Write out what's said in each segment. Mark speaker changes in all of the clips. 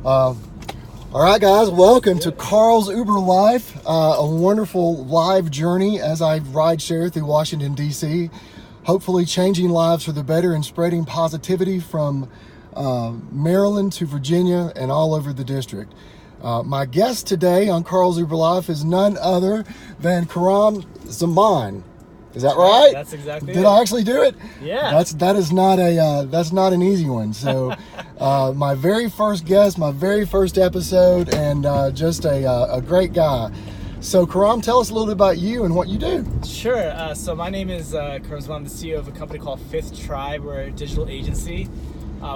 Speaker 1: All right, guys, welcome to Carl's Uber Life, a wonderful live journey as I ride share through Washington, D.C., hopefully changing lives for the better and spreading positivity from Maryland to Virginia and all over the district. My guest today on Carl's Uber Life is none other than Khuram Zaman. Is that right?
Speaker 2: That's exactly
Speaker 1: Did
Speaker 2: it.
Speaker 1: I actually do it?
Speaker 2: Yeah.
Speaker 1: That's not an easy one. So, my very first guest, my very first episode, and just a great guy. So, Khuram, tell us a little bit about you and what you do.
Speaker 2: Sure. So my name is Khuram Zaman. I'm the CEO of a company called Fifth Tribe. We're a digital agency.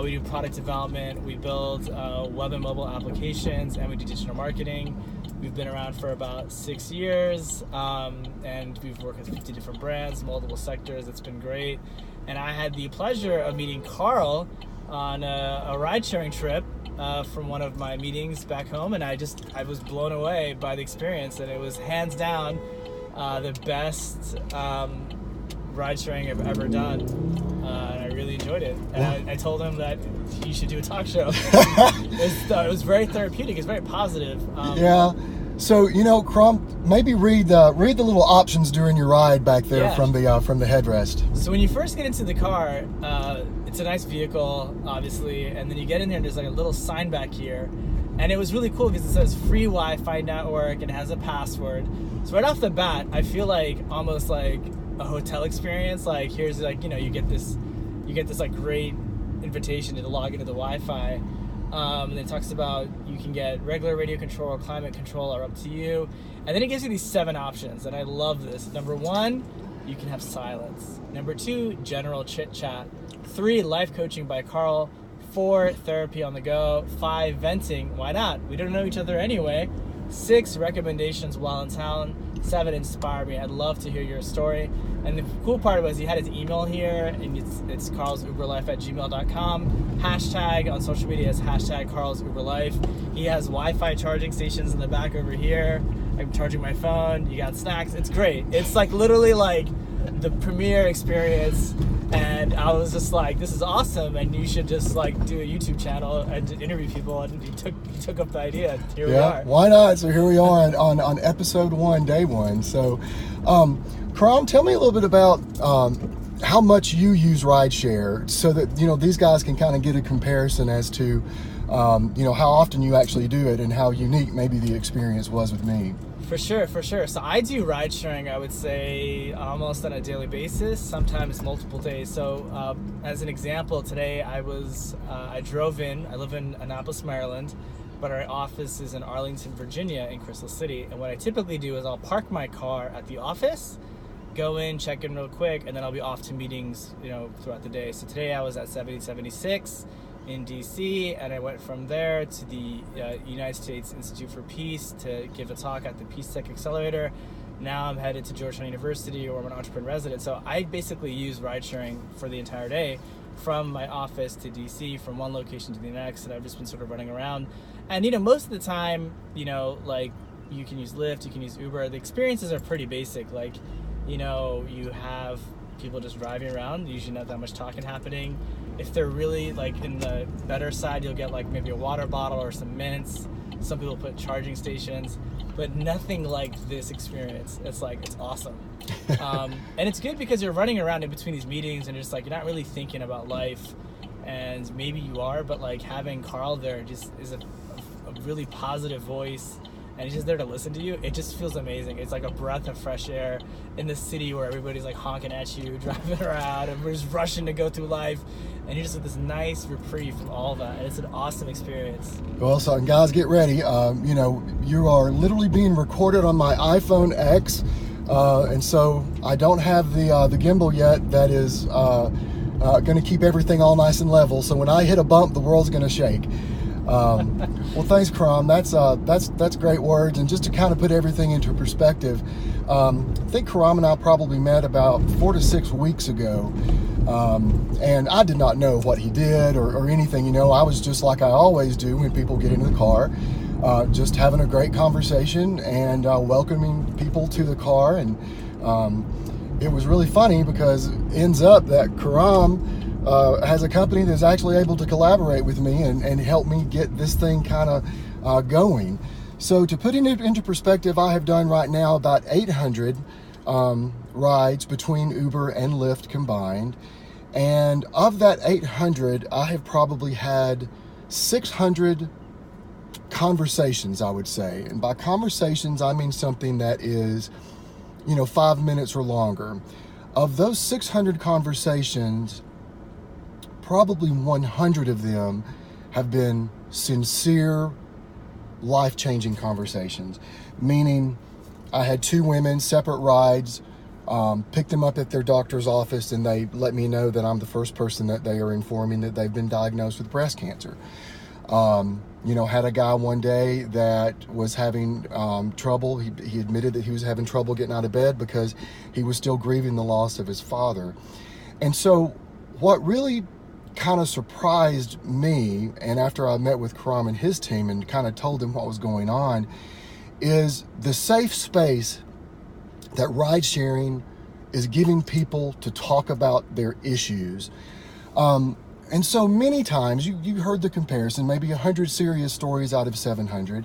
Speaker 2: We do product development. We build web and mobile applications, and we do digital marketing. We've been around for about 6 years, and we've worked with 50 different brands, multiple sectors. It's been great. And I had the pleasure of meeting Carl on a ride-sharing trip from one of my meetings back home, and I was blown away by the experience, and it was hands down the best ride-sharing I've ever done. And I really enjoyed it. And I told him that he should do a talk show. It was very therapeutic. It's very positive.
Speaker 1: Yeah. So, Khuram, maybe read the little options during your ride back there from the headrest.
Speaker 2: So when you first get into the car, it's a nice vehicle, obviously, and then you get in there and there's like a little sign back here. And it was really cool because it says free Wi-Fi network and it has a password. So right off the bat, I feel like almost like a hotel experience. Like here's like, you get this like great invitation to log into the Wi-Fi. And it talks about you can get regular radio control or climate control are up to you. And then it gives you these 7 options, and I love this. Number 1, you can have silence. Number 2, general chit chat. 3, life coaching by Carl. 4, therapy on the go. 5, venting. Why not? We don't know each other anyway. 6, recommendations while in town. 7, inspire me. I'd love to hear your story. And the cool part was he had his email here, and it's CarlsUberLife@gmail.com. Hashtag on social media is hashtag CarlsUberLife. He has Wi-Fi charging stations in the back over here. I'm charging my phone. You got snacks. It's great. It's like literally like the premier experience. And I was just like, this is awesome, and you should just like do a YouTube channel and interview people. And he took up the idea. Here we are.
Speaker 1: Why not? So here we are on episode 1, day 1. So, Khuram, tell me a little bit about how much you use rideshare, so that these guys can kind of get a comparison as to how often you actually do it and how unique maybe the experience was with me.
Speaker 2: For sure. So I do ride sharing, I would say, almost on a daily basis, sometimes multiple days. So as an example, today I drove in. I live in Annapolis, Maryland, but our office is in Arlington, Virginia, in Crystal City. And what I typically do is I'll park my car at the office, go in, check in real quick, and then I'll be off to meetings, throughout the day. So today I was at 7076 in DC, and I went from there to the United States Institute for Peace to give a talk at the Peace Tech Accelerator. Now I'm headed to Georgetown University, where I'm an entrepreneur resident. So I basically use ride sharing for the entire day, from my office to DC, from one location to the next, and I've just been sort of running around. And most of the time, like you can use Lyft, you can use Uber. The experiences are pretty basic. Like, you have people just driving around, usually not that much talking happening. If they're really like in the better side, you'll get like maybe a water bottle or some mints. Some people put charging stations, but nothing like this experience. It's awesome. And it's good because you're running around in between these meetings and just like, you're not really thinking about life, and maybe you are, but like having Carl there just is a really positive voice, and he's just there to listen to you. It just feels amazing. It's like a breath of fresh air in the city where everybody's like honking at you, driving around, and we're just rushing to go through life. And you're just with this nice reprieve from all that. And it's an awesome experience.
Speaker 1: Well, so guys, get ready. You are literally being recorded on my iPhone X. And so I don't have the gimbal yet that is going to keep everything all nice and level. So when I hit a bump, the world's going to shake. Well, thanks, Khuram. That's great words. And just to kind of put everything into perspective, I think Khuram and I probably met about 4 to 6 weeks ago. And I did not know what he did or anything. I was just like I always do when people get into the car, just having a great conversation and welcoming people to the car. And it was really funny because it ends up that Khuram has a company that's actually able to collaborate with me and help me get this thing kind of going. So to put it into perspective, I have done right now about 800 rides between Uber and Lyft combined. And of that 800, I have probably had 600 conversations, I would say. And by conversations, I mean something that is, 5 minutes or longer. Of those 600 conversations, probably 100 of them have been sincere, life-changing conversations. Meaning, I had two women, separate rides, picked them up at their doctor's office, and they let me know that I'm the first person that they are informing that they've been diagnosed with breast cancer. Had a guy one day that was having trouble. He admitted that he was having trouble getting out of bed because he was still grieving the loss of his father. And so what really kind of surprised me, and after I met with Khuram and his team and kind of told them what was going on, is the safe space that ride sharing is giving people to talk about their issues. And so many times, you heard the comparison, maybe 100 serious stories out of 700,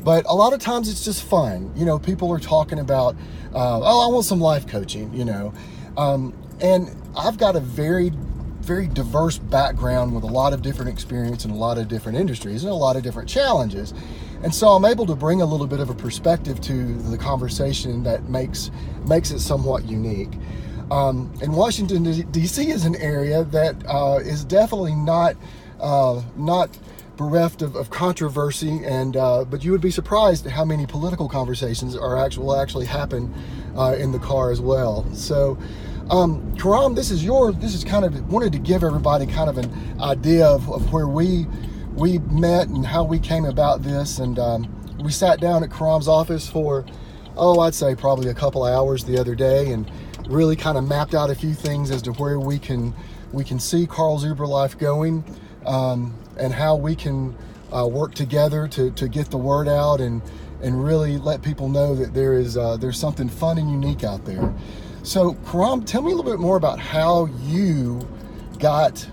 Speaker 1: but a lot of times it's just fun. People are talking about, I want some life coaching, and I've got a very, very diverse background with a lot of different experience in a lot of different industries and a lot of different challenges. And so I'm able to bring a little bit of a perspective to the conversation that makes it somewhat unique. And Washington, D.C. is an area that is definitely not bereft of controversy, but you would be surprised at how many political conversations will actually happen in the car as well. So, Khuram, this is kind of wanted to give everybody kind of an idea of where we met and how we came about this, and we sat down at Khuram's office for I'd say probably a couple hours the other day, and really kind of mapped out a few things as to where we can see CarlsUberLife going, and how we can work together to get the word out and really let people know that there's something fun and unique out there. So Khuram, tell me a little bit more about how you got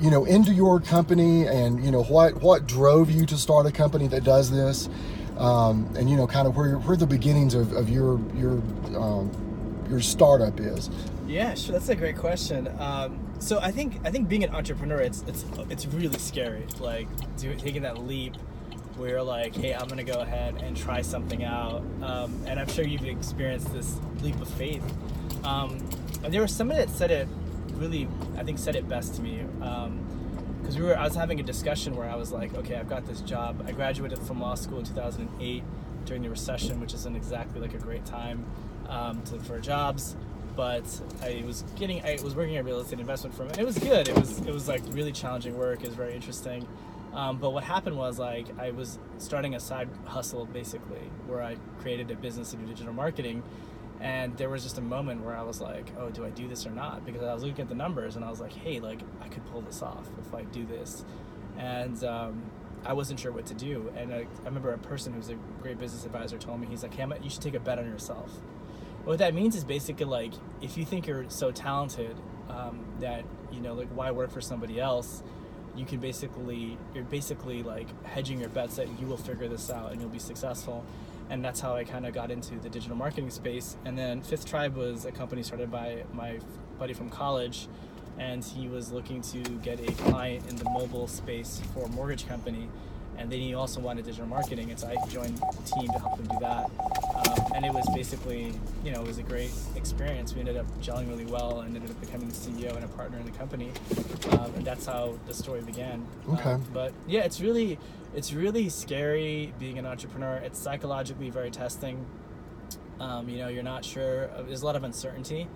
Speaker 1: into your company, and what drove you to start a company that does this, and kind of where the beginnings of your startup is.
Speaker 2: Yeah, sure. That's a great question. So I think being an entrepreneur, it's really scary. Like taking that leap where you're like, hey, I'm gonna go ahead and try something out. And I'm sure you've experienced this leap of faith. And there was somebody that said it best to me. Because I was having a discussion where I was like, okay, I've got this job. I graduated from law school in 2008 during the recession, which isn't exactly like a great time to look for jobs. But I was working at a real estate investment firm, and it was good. It was like really challenging work. It was very interesting. But what happened was, like, I was starting a side hustle basically, where I created a business to do digital marketing. And there was just a moment where I was like, oh, do I do this or not? Because I was looking at the numbers and I was like, hey, like, I could pull this off if I do this. And I wasn't sure what to do. And I remember a person who's a great business advisor told me, he's like, hey, you should take a bet on yourself. What that means is basically, like, if you think you're so talented that, like, why work for somebody else? You're basically like hedging your bets that you will figure this out and you'll be successful. And that's how I kind of got into the digital marketing space. And then Fifth Tribe was a company started by my buddy from college, and he was looking to get a client in the mobile space for a mortgage company, and then he also wanted digital marketing, and so I joined the team to help him do that. And it was basically, it was a great experience. We ended up gelling really well and ended up becoming the CEO and a partner in the company, and that's how the story began.
Speaker 1: Okay.
Speaker 2: But yeah, it's really scary being an entrepreneur. It's psychologically very testing. You're not sure. There's a lot of uncertainty.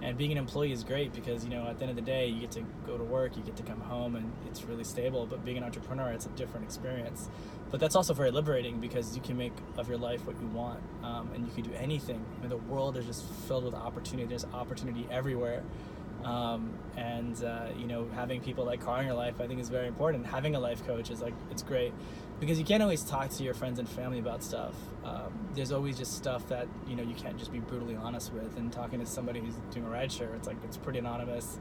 Speaker 2: And being an employee is great because, at the end of the day, you get to go to work, you get to come home, and it's really stable. But being an entrepreneur, it's a different experience. But that's also very liberating because you can make of your life what you want, and you can do anything. The world is just filled with opportunity. There's opportunity everywhere. Having people like Carl in your life, I think, is very important. Having a life coach is it's great because you can't always talk to your friends and family about stuff. There's always just stuff that, you can't just be brutally honest with. And talking to somebody who's doing a rideshare, it's pretty anonymous.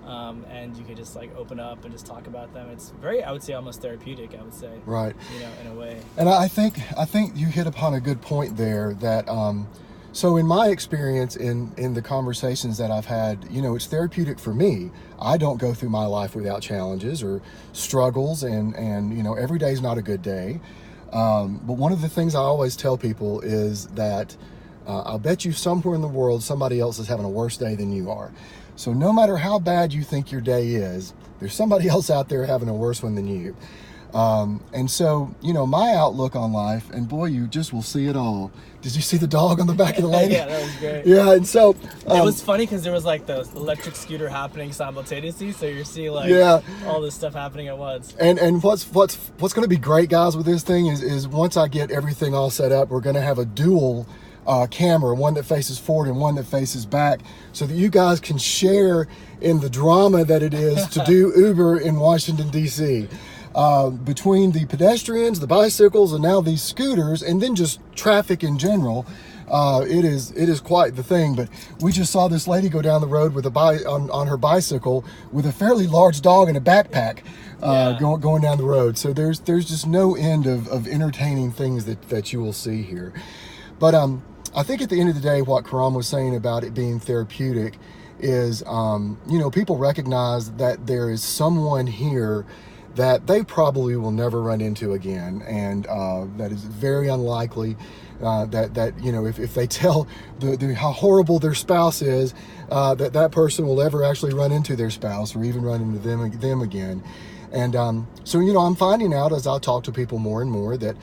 Speaker 2: and you could just like open up and just talk about them. It's very, I would say, almost therapeutic, I would say.
Speaker 1: Right.
Speaker 2: In a way.
Speaker 1: And I think you hit upon a good point there that, so in my experience in the conversations that I've had, it's therapeutic for me. I don't go through my life without challenges or struggles, and every day is not a good day. But one of the things I always tell people is that I'll bet you somewhere in the world somebody else is having a worse day than you are. So no matter how bad you think your day is, there's somebody else out there having a worse one than you. And so, my outlook on life, and boy, you just will see it all. Did you see the dog on the back of the lady?
Speaker 2: Yeah, that was great.
Speaker 1: Yeah, and so
Speaker 2: it was funny because there was like the electric scooter happening simultaneously, so you're seeing all this stuff happening at once.
Speaker 1: And what's going to be great, guys, with this thing is once I get everything all set up, we're going to have a dual camera, one that faces forward and one that faces back, so that you guys can share in the drama that it is to do Uber in Washington, D.C. Between the pedestrians, the bicycles, and now these scooters, and then just traffic in general, it is quite the thing. But we just saw this lady go down the road with on her bicycle with a fairly large dog and a backpack going down the road. So there's just no end of entertaining things that you will see here. But I think at the end of the day, what Khuram was saying about it being therapeutic is, people recognize that there is someone here that they probably will never run into again, and that is very unlikely that if they tell how horrible their spouse is, that person will ever actually run into their spouse or even run into them again. And so I'm finding out as I talk to people more and more that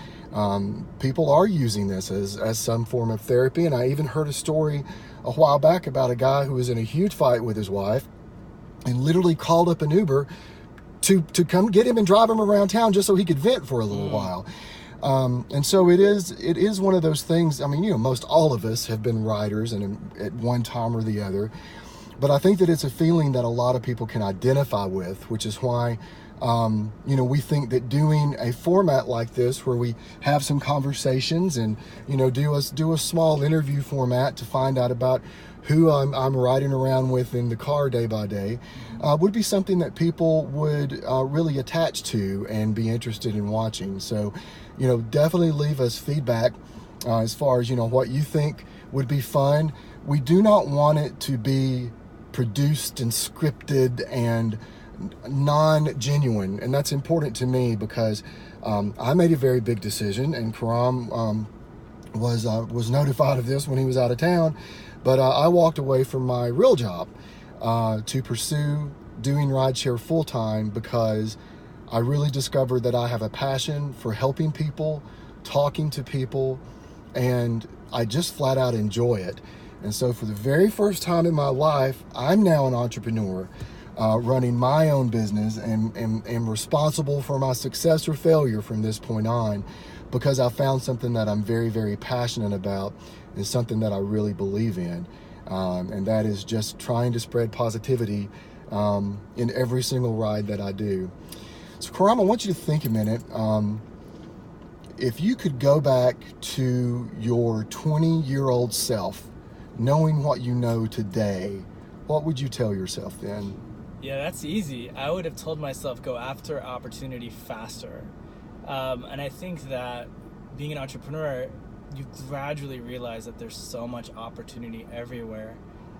Speaker 1: people are using this as some form of therapy. And I even heard a story a while back about a guy who was in a huge fight with his wife and literally called up an Uber to come get him and drive him around town just so he could vent for a little while. And so it is one of those things. I mean, most all of us have been riders and at one time or the other, but I think that it's a feeling that a lot of people can identify with, which is why we think that doing a format like this where we have some conversations and do a small interview format to find out about who I'm riding around with in the car day by day would be something that people would really attach to and be interested in watching. So definitely leave us feedback as far as what you think would be fun. We do not want it to be produced and scripted and non-genuine, and that's important to me because I made a very big decision, and Khuram was notified of this when he was out of town, but I walked away from my real job to pursue doing rideshare full-time because I really discovered that I have a passion for helping people, talking to people, and I just flat out enjoy it. And so for the very first time in my life, I'm now an entrepreneur, running my own business and am responsible for my success or failure from this point on, because I found something that I'm very, very passionate about and something that I really believe in. And that is just trying to spread positivity in every single ride that I do. So Khuram, I want you to think a minute. If you could go back to your 20-year-old self, knowing what you know today, what would you tell yourself then?
Speaker 2: Yeah, that's easy. I would have told myself go after opportunity faster. And I think that being an entrepreneur, you gradually realize that there's so much opportunity everywhere.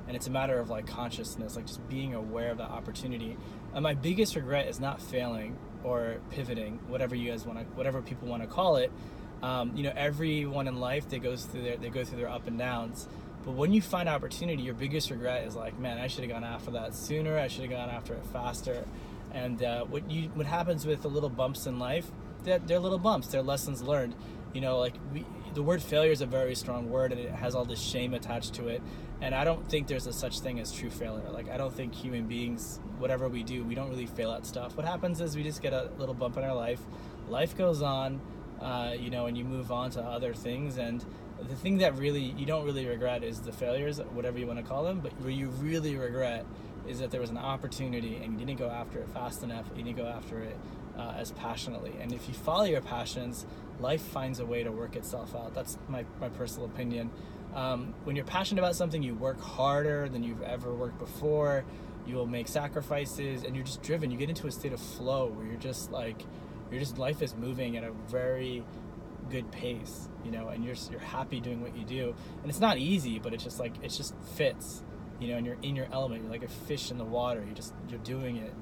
Speaker 2: And it's a matter of consciousness, just being aware of that opportunity. And my biggest regret is not failing or pivoting, whatever people want to call it. Everyone in life, they go through their up and downs. But when you find opportunity, your biggest regret is man, I should have gone after that sooner. I should have gone after it faster. And what happens with the little bumps in life, they're little bumps. They're lessons learned. The word failure is a very strong word, and it has all this shame attached to it. And I don't think there's a such thing as true failure. I don't think human beings, whatever we do, we don't really fail at stuff. What happens is we just get a little bump in our life. Life goes on, and you move on to other things. And the thing that really you don't really regret is the failures, whatever you want to call them. But what you really regret is that there was an opportunity and you didn't go after it fast enough. You didn't go after it as passionately. And if you follow your passions, life finds a way to work itself out. That's my personal opinion. When you're passionate about something, you work harder than you've ever worked before. you will make sacrifices, and you're just driven. You get into a state of flow where life is moving at a very good pace, and you're happy doing what you do. And it's not easy, but it just fits, and you're in your element. You're like a fish in the water. You're doing it.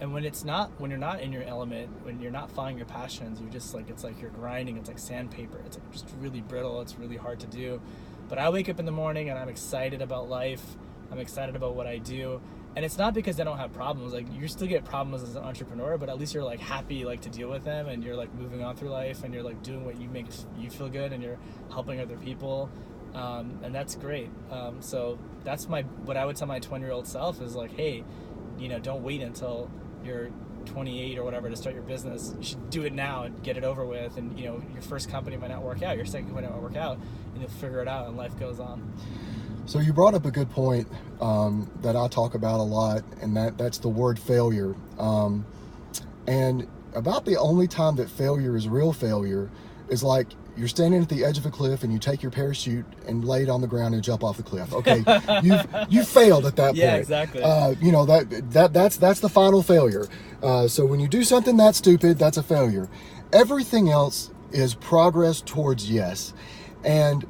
Speaker 2: And when you're not in your element, when you're not following your passions, it's like you're grinding. It's like sandpaper. It's like just really brittle. It's really hard to do. But I wake up in the morning and I'm excited about life. I'm excited about what I do. And it's not because I don't have problems. Like, you still get problems as an entrepreneur, but at least you're like happy to deal with them, and you're like moving on through life, and you're like doing what makes you feel good, and you're helping other people. And that's great. So that's what I would tell my 20-year-old self is like, hey, don't wait until you're 28 or whatever to start your business. You should do it now and get it over with. And your first company might not work out, your second company might not work out, and you'll figure it out, and life goes on.
Speaker 1: So you brought up a good point that I talk about a lot, and that's the word failure. And about the only time that failure is real failure is like you're standing at the edge of a cliff and you take your parachute and lay it on the ground and jump off the cliff. Okay, you failed at that point.
Speaker 2: Yeah, exactly.
Speaker 1: That's the final failure. So when you do something that's stupid, that's a failure. Everything else is progress towards yes. And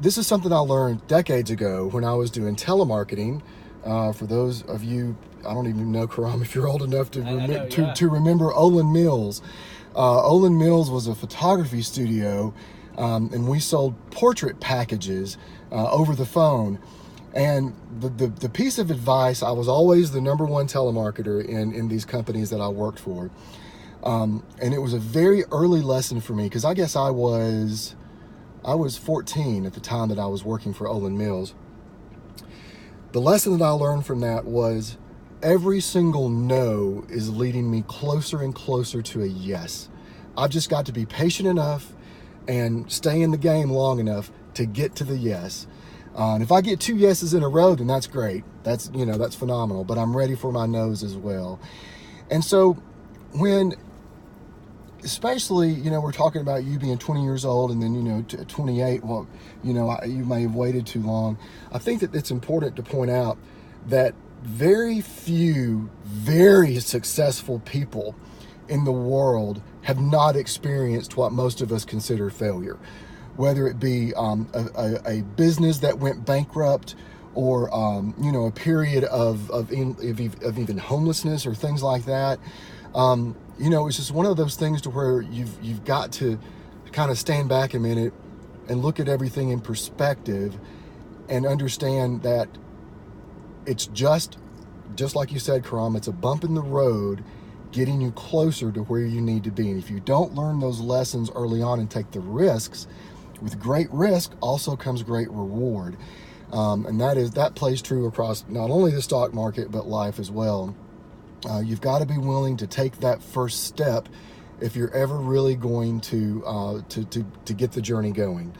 Speaker 1: this is something I learned decades ago when I was doing telemarketing. For those of you, I don't even know, Khuram, if you're old enough to remember Olin Mills. Olin Mills was a photography studio, and we sold portrait packages over the phone. And the piece of advice, I was always the number one telemarketer in these companies that I worked for. And it was a very early lesson for me, because I guess I was 14 at the time that I was working for Olin Mills. The lesson that I learned from that was every single no is leading me closer and closer to a yes. I've just got to be patient enough and stay in the game long enough to get to the yes. And if I get 2 yeses in a row, then that's great. That's phenomenal. But I'm ready for my no's as well. And so when, especially, we're talking about you being 20 years old and then, 28, well, you may have waited too long. I think that it's important to point out that very few very successful people in the world have not experienced what most of us consider failure, whether it be a business that went bankrupt, or a period of even homelessness or things like that. It's just one of those things to where you've got to kind of stand back a minute and look at everything in perspective and understand that it's just like you said, Khuram, it's a bump in the road getting you closer to where you need to be. And if you don't learn those lessons early on and take the risks, with great risk also comes great reward. And that plays true across not only the stock market, but life as well. You've got to be willing to take that first step if you're ever really going to get the journey going.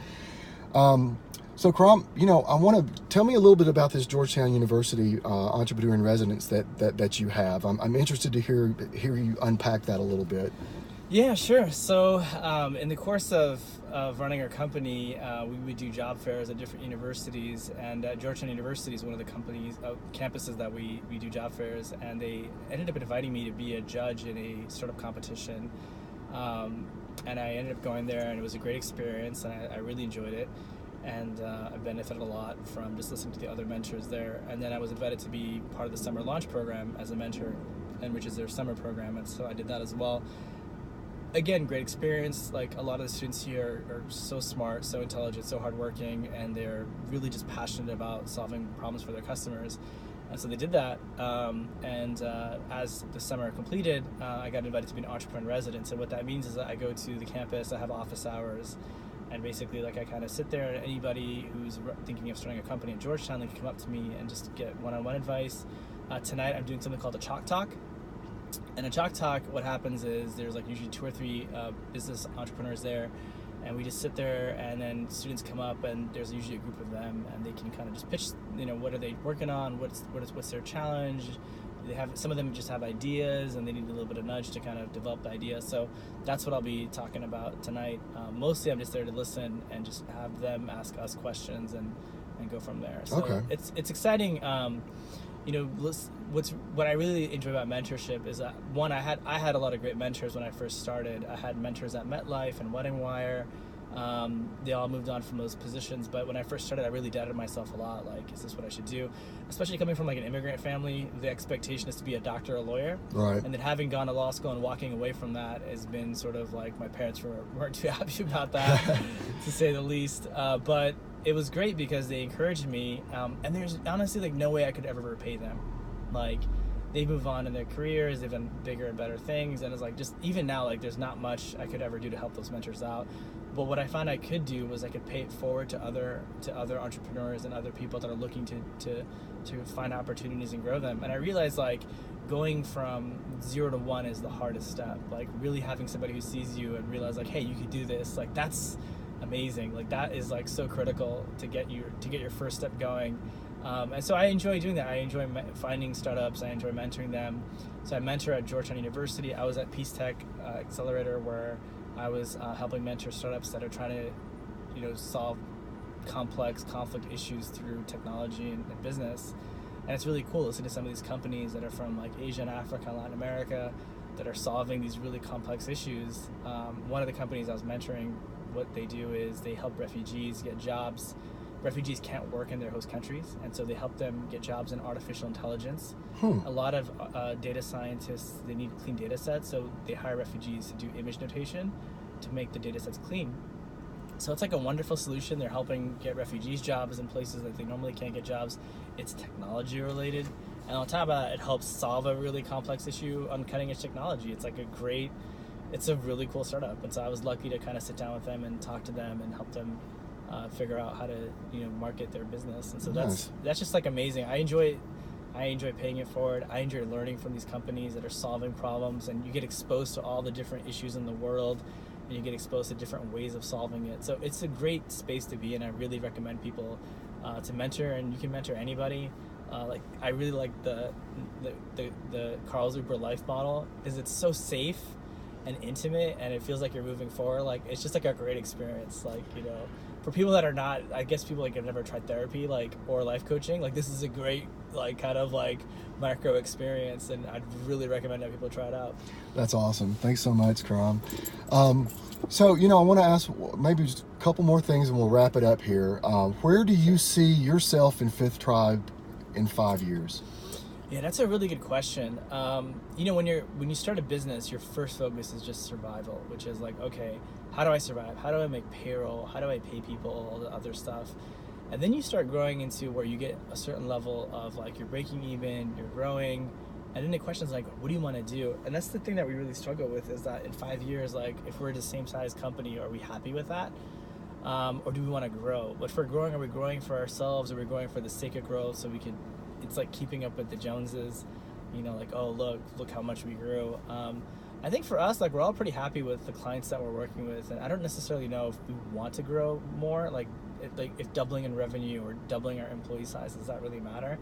Speaker 1: So, Khuram, I want to tell me a little bit about this Georgetown University Entrepreneur in Residence that you have. I'm interested to hear you unpack that a little bit.
Speaker 2: Yeah, sure. So, in the course of running our company, we would do job fairs at different universities, and Georgetown University is one of the campuses that we do job fairs, and they ended up inviting me to be a judge in a startup competition, and I ended up going there, and it was a great experience, and I really enjoyed it, and I benefited a lot from just listening to the other mentors there. And then I was invited to be part of the summer launch program as a mentor, and which is their summer program, and so I did that as well. Again, great experience. Like, a lot of the students here are so smart, so intelligent, so hardworking, and they're really just passionate about solving problems for their customers. And so they did that. As the summer completed, I got invited to be an entrepreneur in residence. And what that means is that I go to the campus, I have office hours, and basically, I kind of sit there, and anybody who's thinking of starting a company in Georgetown, they can come up to me and just get one-on-one advice. Tonight, I'm doing something called a Chalk Talk. And a Chalk Talk, what happens is there's usually 2 or 3 business entrepreneurs there, and we just sit there, and then students come up, and there's usually a group of them, and they can kind of just pitch, what are they working on, what's their challenge. Some of them just have ideas, and they need a little bit of nudge to kind of develop the idea. So that's what I'll be talking about tonight. Mostly I'm just there to listen and just have them ask us questions and go from there. So
Speaker 1: okay.
Speaker 2: It's exciting. what I really enjoy about mentorship is that, one, I had a lot of great mentors when I first started. I had mentors at MetLife and Wedding Wire. They all moved on from those positions, but when I first started, I really doubted myself a lot. Like, is this what I should do? Especially coming from like an immigrant family, the expectation is to be a doctor or a lawyer.
Speaker 1: Right.
Speaker 2: And then having gone to law school and walking away from that has been sort of like, my parents weren't too happy about that, to say the least. But it was great because they encouraged me, and there's honestly like no way I could ever repay them. Like, they move on in their careers, they've done bigger and better things, and it's like, just even now, like, there's not much I could ever do to help those mentors out. But what I found I could do was I could pay it forward to other entrepreneurs and other people that are looking to find opportunities and grow them. And I realized, like, going from 0 to 1 is the hardest step. Like, really having somebody who sees you and realize, like, hey, you could do this, like, that's amazing. Like, that is like so critical to get your first step going. And so I enjoy doing that. I enjoy finding startups. I enjoy mentoring them. So I mentor at Georgetown University. I was at Peace Tech Accelerator, where I was helping mentor startups that are trying to, solve complex conflict issues through technology and business. And it's really cool listening to some of these companies that are from like Asia and Africa and Latin America that are solving these really complex issues. One of the companies I was mentoring, what they do is they help refugees get jobs. Refugees can't work in their host countries, and so they help them get jobs in artificial intelligence. A lot of data scientists, they need clean data sets, so they hire refugees to do image notation to make the data sets clean. So it's like a wonderful solution. They're helping get refugees jobs in places that they normally can't get jobs. It's technology related, and on top of that, it helps solve a really complex issue on cutting edge technology. It's like it's a really cool startup, and so I was lucky to kind of sit down with them and talk to them and help them figure out how to market their business. And so
Speaker 1: Nice.
Speaker 2: that's just like amazing. I enjoy paying it forward. I enjoy learning from these companies that are solving problems, and you get exposed to all the different issues in the world, and you get exposed to different ways of solving it. So it's a great space to be in. I really recommend people to mentor, and you can mentor anybody. Like, I really like the CarlsUberLife model, because it's so safe and intimate, and it feels like you're moving forward. Like, it's just like a great experience. Like, for people that are not, I guess people like have never tried therapy, like, or life coaching, like, this is a great, like, kind of like micro experience, and I'd really recommend that people try it out.
Speaker 1: That's awesome. Thanks so much, Khuram. So, I want to ask maybe just a couple more things and we'll wrap it up here. Where do you see yourself in Fifth Tribe in 5 years?
Speaker 2: Yeah, that's a really good question. When you start a business, your first focus is just survival, which is like, okay, how do I survive? How do I make payroll? How do I pay people? All the other stuff. And then you start growing into where you get a certain level of like, you're breaking even, you're growing. And then the question is like, what do you want to do? And that's the thing that we really struggle with, is that in 5 years, like, if we're the same size company, are we happy with that? Or do we want to grow? But if we're growing, are we growing for ourselves? Are we growing for the sake of growth so we can, it's like keeping up with the Joneses, like, oh, look how much we grew. I think for us, like, we're all pretty happy with the clients that we're working with, and I don't necessarily know if we want to grow more, like if doubling in revenue or doubling our employee size, does that really matter?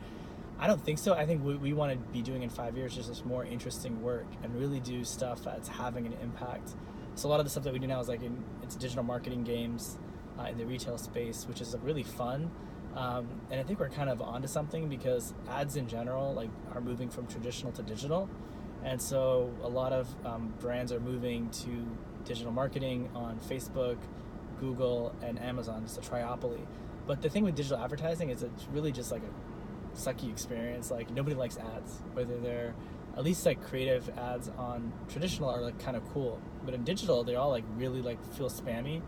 Speaker 2: I don't think so. I think what we want to be doing in 5 years is just more interesting work and really do stuff that's having an impact. So a lot of the stuff that we do now is like it's digital marketing games in the retail space, which is really fun. And I think we're kind of onto something, because ads in general like are moving from traditional to digital, and so a lot of brands are moving to digital marketing on Facebook, Google, and Amazon. It's a triopoly. But the thing with digital advertising is it's really just like a sucky experience. Like, nobody likes ads, whether they're at least like creative ads on traditional are like kind of cool, but in digital they all like really like feel spammy.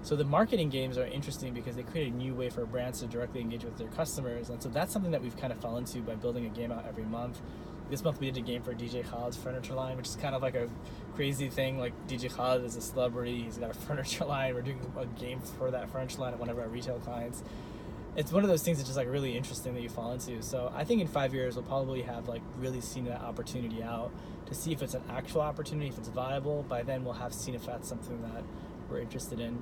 Speaker 2: So the marketing games are interesting because they create a new way for brands to directly engage with their customers. And so that's something that we've kind of fell into by building a game out every month. This month we did a game for DJ Khaled's furniture line, which is kind of like a crazy thing. Like, DJ Khaled is a celebrity, he's got a furniture line. We're doing a game for that furniture line at one of our retail clients. It's one of those things that's just like really interesting that you fall into. So I think in 5 years we'll probably have like really seen that opportunity out to see if it's an actual opportunity, if it's viable. By then we'll have seen if that's something that we're interested in.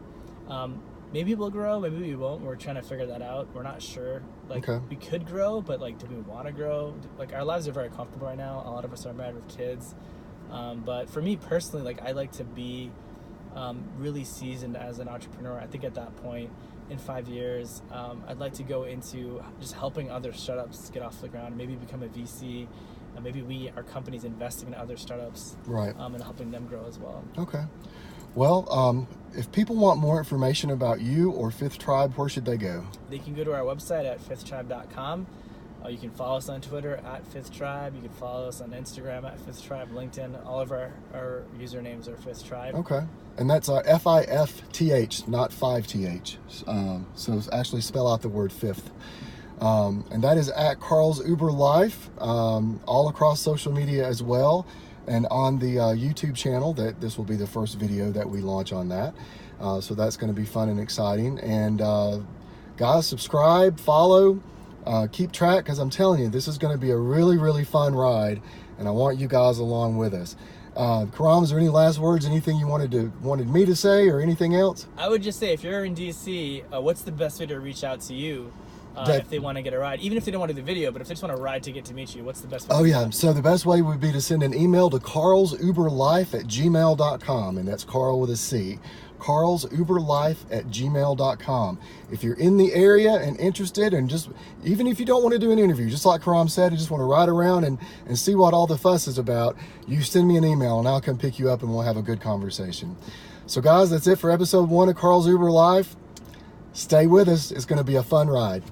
Speaker 2: Maybe we'll grow, maybe we won't. We're trying to figure that out. We're not sure. Like, okay, we could grow, but like, do we want to grow? Like, our lives are very comfortable right now. A lot of us are married with kids. But for me personally, like, I like to be really seasoned as an entrepreneur. I think at that point, in 5 years, I'd like to go into just helping other startups get off the ground, maybe become a VC. Maybe our company's investing in other startups,
Speaker 1: right,
Speaker 2: and helping them grow as well.
Speaker 1: Okay. Well, if people want more information about you or Fifth Tribe, where should they go?
Speaker 2: They can go to our website at fifthtribe.com. You can follow us on Twitter at Fifth Tribe. You can follow us on Instagram at Fifth Tribe, LinkedIn. All of our usernames are Fifth Tribe.
Speaker 1: Okay. And that's FIFTH, not 5TH. So actually spell out the word fifth. And that is at CarlsUberLife, all across social media as well. And on the YouTube channel, that this will be the first video that we launch on that. So that's going to be fun and exciting. And guys, subscribe, follow, keep track, because I'm telling you, this is going to be a really, really fun ride. And I want you guys along with us. Khuram, is there any last words, anything you wanted me to say or anything else?
Speaker 2: I would just say, if you're in DC, what's the best way to reach out to you? If they want to get a ride, even if they don't want to do the video, but if they just want a ride to get to meet you, what's the best way?
Speaker 1: Oh yeah, so the best way would be to send an email to CarlsUberLife@gmail.com, and that's Carl with a C. CarlsUberLife@gmail.com. If you're in the area and interested, and just even if you don't want to do an interview, just like Khuram said, you just want to ride around and see what all the fuss is about, you send me an email and I'll come pick you up and we'll have a good conversation. So guys, that's it for episode 1 of Carl's Uber Life. Stay with us. It's going to be a fun ride.